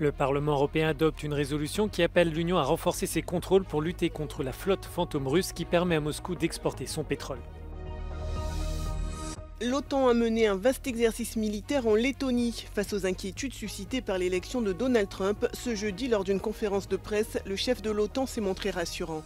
Le Parlement européen adopte une résolution qui appelle l'Union à renforcer ses contrôles pour lutter contre la flotte fantôme russe qui permet à Moscou d'exporter son pétrole. L'OTAN a mené un vaste exercice militaire en Lettonie. Face aux inquiétudes suscitées par l'élection de Donald Trump, ce jeudi, lors d'une conférence de presse, le chef de l'OTAN s'est montré rassurant.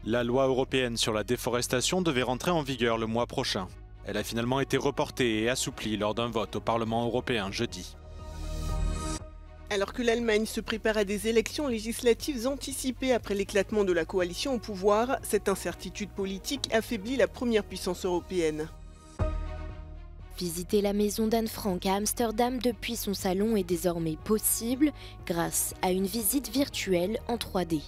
La loi européenne sur la déforestation devait rentrer en vigueur le mois prochain. Elle a finalement été reportée et assouplie lors d'un vote au Parlement européen jeudi. Alors que l'Allemagne se prépare à des élections législatives anticipées après l'éclatement de la coalition au pouvoir, cette incertitude politique affaiblit la première puissance européenne. Visiter la maison d'Anne Frank à Amsterdam depuis son salon est désormais possible grâce à une visite virtuelle en 3D.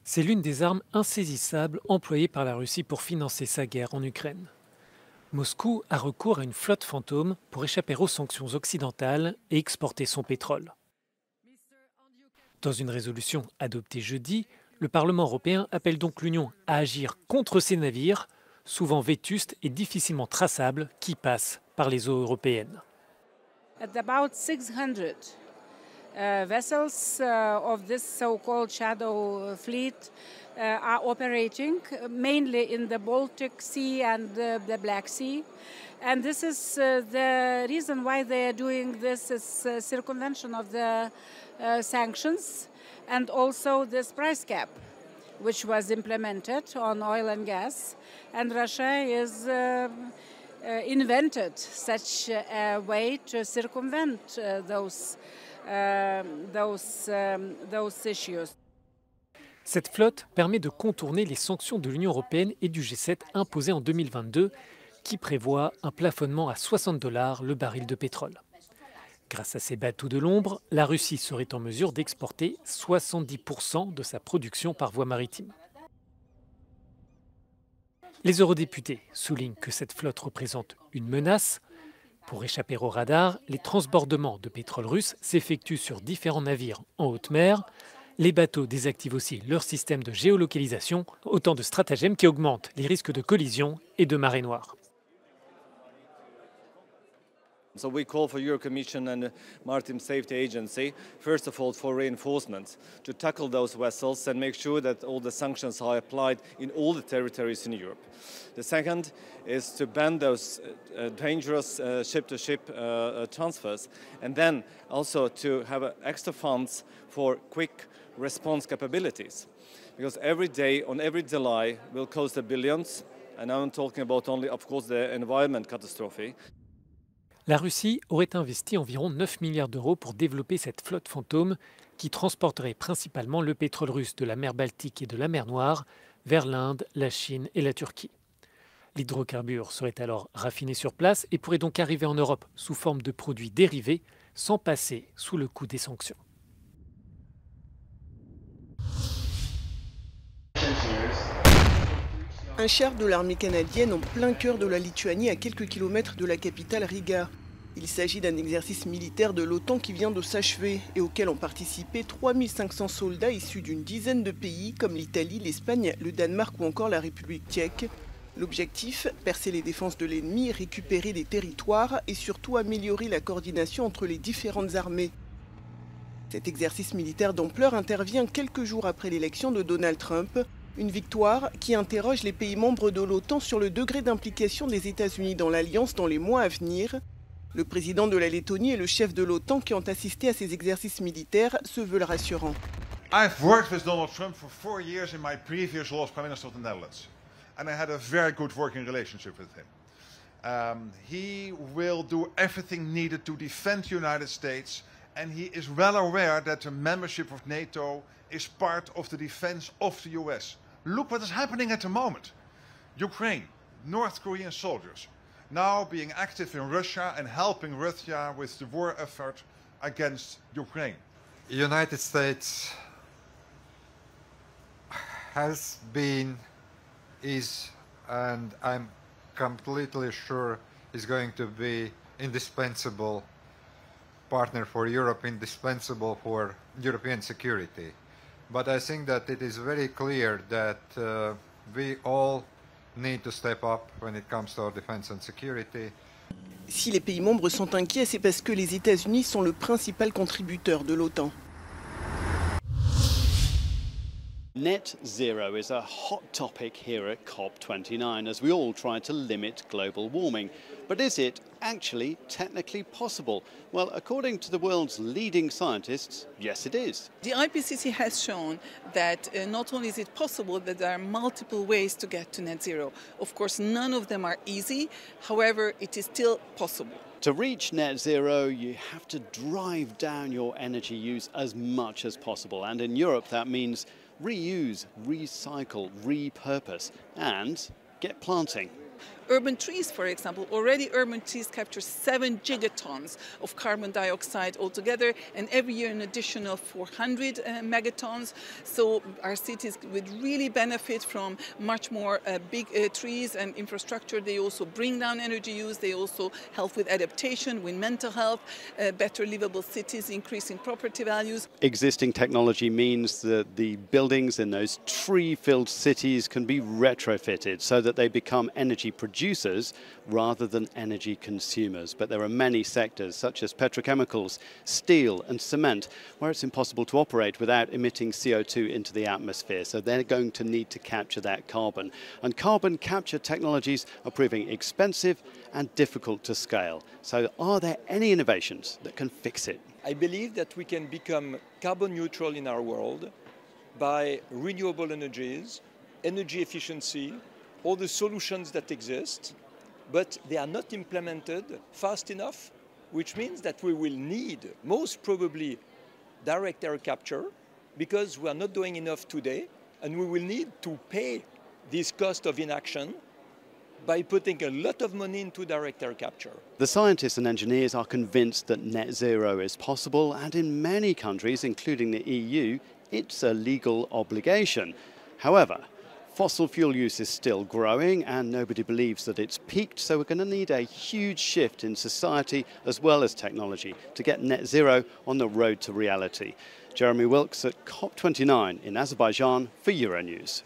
C'est l'une des armes insaisissables employées par la Russie pour financer sa guerre en Ukraine. Moscou a recours à une flotte fantôme pour échapper aux sanctions occidentales et exporter son pétrole. Dans une résolution adoptée jeudi, le Parlement européen appelle donc l'Union à agir contre ces navires, souvent vétustes et difficilement traçables, qui passent par les eaux européennes. About 600 vessels of this so-called shadow fleet are operating mainly in the Baltic Sea and the Black Sea. And this is the reason why they are doing this is circumvention of the sanctions and also this price cap, which was implemented on oil and gas. And Russia is invented such a way to circumvent those issues. Cette flotte permet de contourner les sanctions de l'Union européenne et du G7 imposées en 2022, qui prévoient un plafonnement à $60 le baril de pétrole. Grâce à ces bateaux de l'ombre, la Russie serait en mesure d'exporter 70% de sa production par voie maritime. Les eurodéputés soulignent que cette flotte représente une menace. Pour échapper au radar, les transbordements de pétrole russe s'effectuent sur différents navires en haute mer. Les bateaux désactivent aussi leur système de géolocalisation, autant de stratagèmes qui augmentent les risques de collision et de marée noire. So we call for Euro Commission and the Maritime Safety Agency, first of all, for reinforcement to tackle those vessels and make sure that all the sanctions are applied in all the territories in Europe. The second is to ban those dangerous ship-to-ship transfers, and then also to have extra funds for quick response capabilities. Because every day, on every delay, will cost billions, and I'm talking about only, of course, the environment catastrophe. La Russie aurait investi environ 9 milliards d'euros pour développer cette flotte fantôme qui transporterait principalement le pétrole russe de la mer Baltique et de la mer Noire vers l'Inde, la Chine et la Turquie. L'hydrocarbure serait alors raffiné sur place et pourrait donc arriver en Europe sous forme de produits dérivés sans passer sous le coup des sanctions. Un char de l'armée canadienne en plein cœur de la Lituanie à quelques kilomètres de la capitale Riga. Il s'agit d'un exercice militaire de l'OTAN qui vient de s'achever et auquel ont participé 3500 soldats issus d'une dizaine de pays comme l'Italie, l'Espagne, le Danemark ou encore la République tchèque. L'objectif, percer les défenses de l'ennemi, récupérer des territoires et surtout améliorer la coordination entre les différentes armées. Cet exercice militaire d'ampleur intervient quelques jours après l'élection de Donald Trump. Une victoire qui interroge les pays membres de l'OTAN sur le degré d'implication des États-Unis dans l'Alliance dans les mois à venir. Le président de la Lettonie et le chef de l'OTAN qui ont assisté à ces exercices militaires se veulent rassurants. I've worked with Donald Trump for 4 years in my previous role as Prime Minister of the Netherlands. And I had a very good working relationship with him. He will do everything needed to defend the United States. And he is well aware that the membership of NATO is part of the defense of the US. Look what is happening at the moment. Ukraine, North Korean soldiers, now being active in Russia and helping Russia with the war effort against Ukraine. The United States has been, is, and I'm completely sure is going to be indispensable partner for Europe, indispensable for European security. But I think that it is very clear that we all need to step up when it comes to our defense and security. Si les pays membres sont inquiets, c'est parce que les États-Unis sont le principal contributeur de l'OTAN. Net zero is a hot topic here at COP29 as we all try to limit global warming. But is it actually technically possible? Well, according to the world's leading scientists, yes it is. The IPCC has shown that not only is it possible, but there are multiple ways to get to net zero. Of course, none of them are easy. However, it is still possible. To reach net zero, you have to drive down your energy use as much as possible. And in Europe, that means reuse, recycle, repurpose, and get planting. Urban trees, for example, already urban trees capture 7 gigatons of carbon dioxide altogether, and every year an additional 400 megatons. So our cities would really benefit from much more big trees and infrastructure. They also bring down energy use. They also help with adaptation, with mental health, better livable cities, increasing property values. Existing technology means that the buildings in those tree-filled cities can be retrofitted so that they become energy producers rather than energy consumers. But there are many sectors, such as petrochemicals, steel and cement, where it's impossible to operate without emitting CO2 into the atmosphere. So they're going to need to capture that carbon. And carbon capture technologies are proving expensive and difficult to scale. So are there any innovations that can fix it? I believe that we can become carbon neutral in our world by renewable energies, energy efficiency, all the solutions that exist, but they are not implemented fast enough, which means that we will need, most probably, direct air capture, because we are not doing enough today, and we will need to pay this cost of inaction by putting a lot of money into direct air capture. The scientists and engineers are convinced that net zero is possible, and in many countries, including the EU, it's a legal obligation. However, fossil fuel use is still growing and nobody believes that it's peaked, so we're going to need a huge shift in society as well as technology to get net zero on the road to reality. Jeremy Wilkes at COP29 in Azerbaijan for Euronews.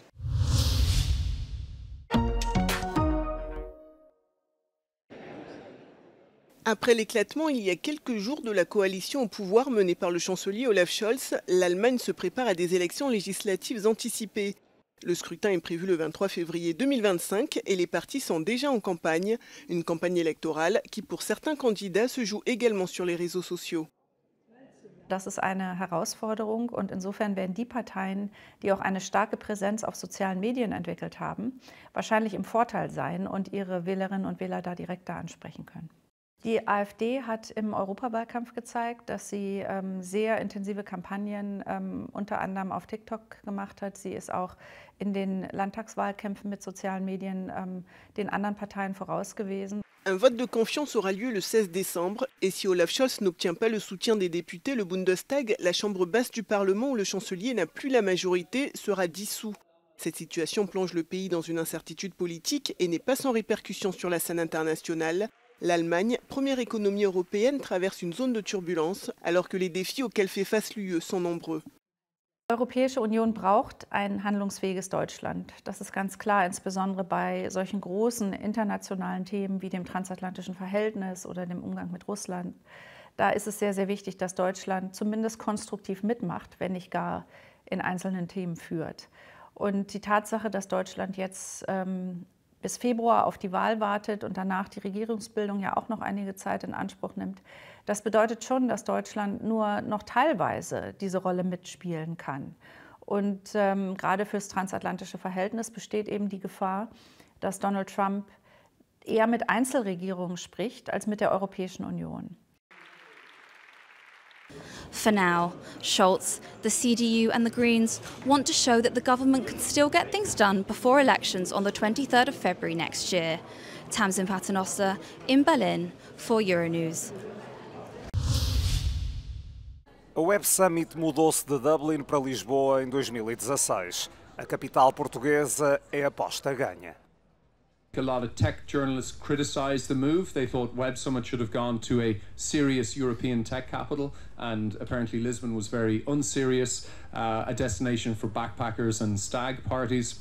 Après l'éclatement il y a quelques jours de la coalition au pouvoir menée par le chancelier Olaf Scholz, l'Allemagne se prépare à des élections législatives anticipées. Le scrutin est prévu le 23 février 2025 et les partis sont déjà en campagne. Une campagne électorale qui, pour certains candidats, se joue également sur les réseaux sociaux. Das ist eine Herausforderung und insofern werden die Parteien, die auch eine starke Präsenz auf sozialen Medien entwickelt haben, wahrscheinlich im Vorteil sein und ihre Wählerinnen und Wähler da direkter ansprechen können. Die AfD hat im Europawahlkampf gezeigt, dass sie sehr intensive Kampagnen unter anderem auf TikTok gemacht hat. Sie ist auch in den Landtagswahlkämpfen mit sozialen Medien den anderen Parteien voraus gewesen. Un vote de confiance aura lieu le 16 décembre et si Olaf Scholz n'obtient pas le soutien des députés, le Bundestag, la chambre basse du Parlement où le chancelier n'a plus la majorité, sera dissous. Cette situation plonge le pays dans une incertitude politique et n'est pas sans répercussions sur la scène internationale. L'Allemagne, première économie européenne, traverse une zone de turbulence, alors que les défis auxquels fait face l'UE sont nombreux. Die Europäische Union braucht ein handlungsfähiges Deutschland. Das ist ganz klar, insbesondere bei solchen großen internationalen Themen wie dem transatlantischen Verhältnis oder dem Umgang mit Russland. Da ist es sehr, sehr wichtig, dass Deutschland zumindest konstruktiv mitmacht, wenn nicht gar in einzelnen Themen führt. Und die Tatsache, dass Deutschland jetzt bis Februar auf die Wahl wartet und danach die Regierungsbildung ja auch noch einige Zeit in Anspruch nimmt, das bedeutet schon, dass Deutschland nur noch teilweise diese Rolle mitspielen kann. Und gerade fürs transatlantische Verhältnis besteht eben die Gefahr, dass Donald Trump eher mit Einzelregierungen spricht als mit der Europäischen Union. For now, Scholz, the CDU and the Greens want to show that the government can still get things done before elections on the 23rd of February next year. Tamsin Paternoster in Berlin for Euronews. A Web Summit mudou-se de Dublin para Lisboa em 2016. A capital portuguesa é aposta ganha. A lot of tech journalists criticised the move. They thought Web Summit should have gone to a serious European tech capital, and apparently Lisbon was very unserious, a destination for backpackers and stag parties.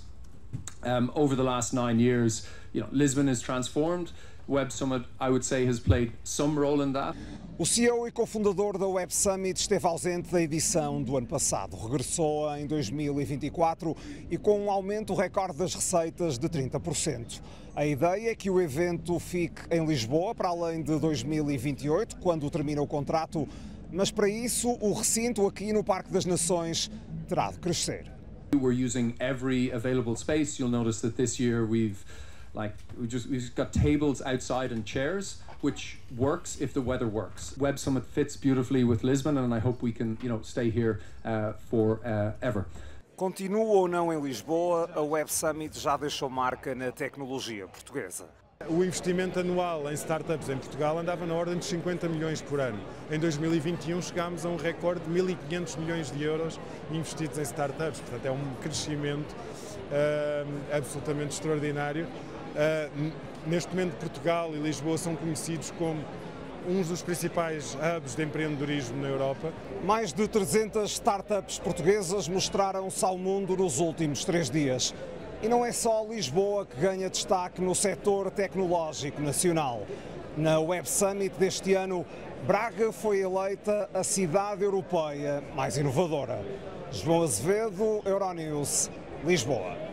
Over the last 9 years, Lisbon is transformed. Web Summit, I would say, has played some role in that. O CEO e cofundador da Web Summit esteve ausente da edição do ano passado. Regressou em 2024 e com um aumento recorde das receitas de 30%. A ideia é que o evento fique em Lisboa para além de 2028, quando termina o contrato, mas para isso o recinto aqui no Parque das Nações terá de crescer. We're using every available space. You'll notice that this year we've got tables outside and chairs, which works if the weather works. Web Summit fits beautifully with Lisbon, and I hope we can, stay here forever. Continua ou não em Lisboa, a Web Summit já deixou marca na tecnologia portuguesa. O investimento anual em startups em Portugal andava na ordem de 50 milhões por ano. Em 2021 chegámos a um recorde de 1.500 milhões de euros investidos em startups. Portanto, é um crescimento absolutamente extraordinário. Neste momento, Portugal e Lisboa são conhecidos como uns dos principais hubs de empreendedorismo na Europa. Mais de 300 startups portuguesas mostraram-se ao mundo nos últimos 3 dias. E não é só Lisboa que ganha destaque no setor tecnológico nacional. Na Web Summit deste ano, Braga foi eleita a cidade europeia mais inovadora. João Azevedo, Euronews, Lisboa.